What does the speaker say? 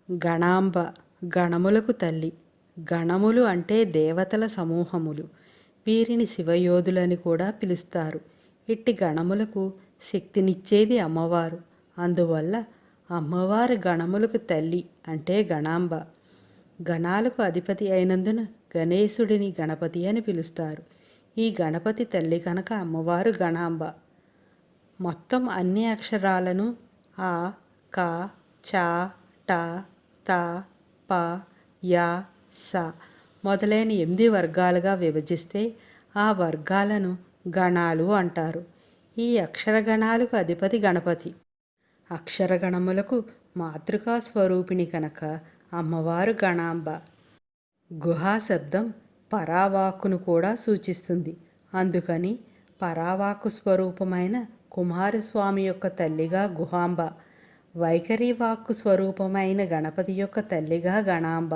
గణాంబ గణములకు తల్లి. గణములు అంటే దేవతల సమూహములు. వీరిని శివయోధులని కూడా పిలుస్తారు. ఇట్టి గణములకు శక్తినిచ్చేది అమ్మవారు. అందువల్ల అమ్మవారు గణములకు తల్లి అంటే గణాంబ. గణాలకు అధిపతి అయినందున గణేశుడిని గణపతి అని పిలుస్తారు. ఈ గణపతి తల్లి కనుక అమ్మవారు గణాంబ. మొత్తం అన్ని అక్షరాలను ఆ, క, చ, ట, త, ప, య, స మొదలైన 8 వర్గాలుగా విభజిస్తే ఆ వర్గాలను గణాలు అంటారు. ఈ అక్షరగణాలకు అధిపతి గణపతి. అక్షరగణములకు మాతృకా స్వరూపిణి కనుక అమ్మవారు గణాంబ. గుహా శబ్దం పరావాక్కును కూడా సూచిస్తుంది. అందుకని పరావాక్కు స్వరూపమైన కుమారస్వామి యొక్క తల్లిగా గుహాంబ, వైఖరి వాక్కు స్వరూపమైన గణపతి యొక్క తల్లిగా గణాంబ.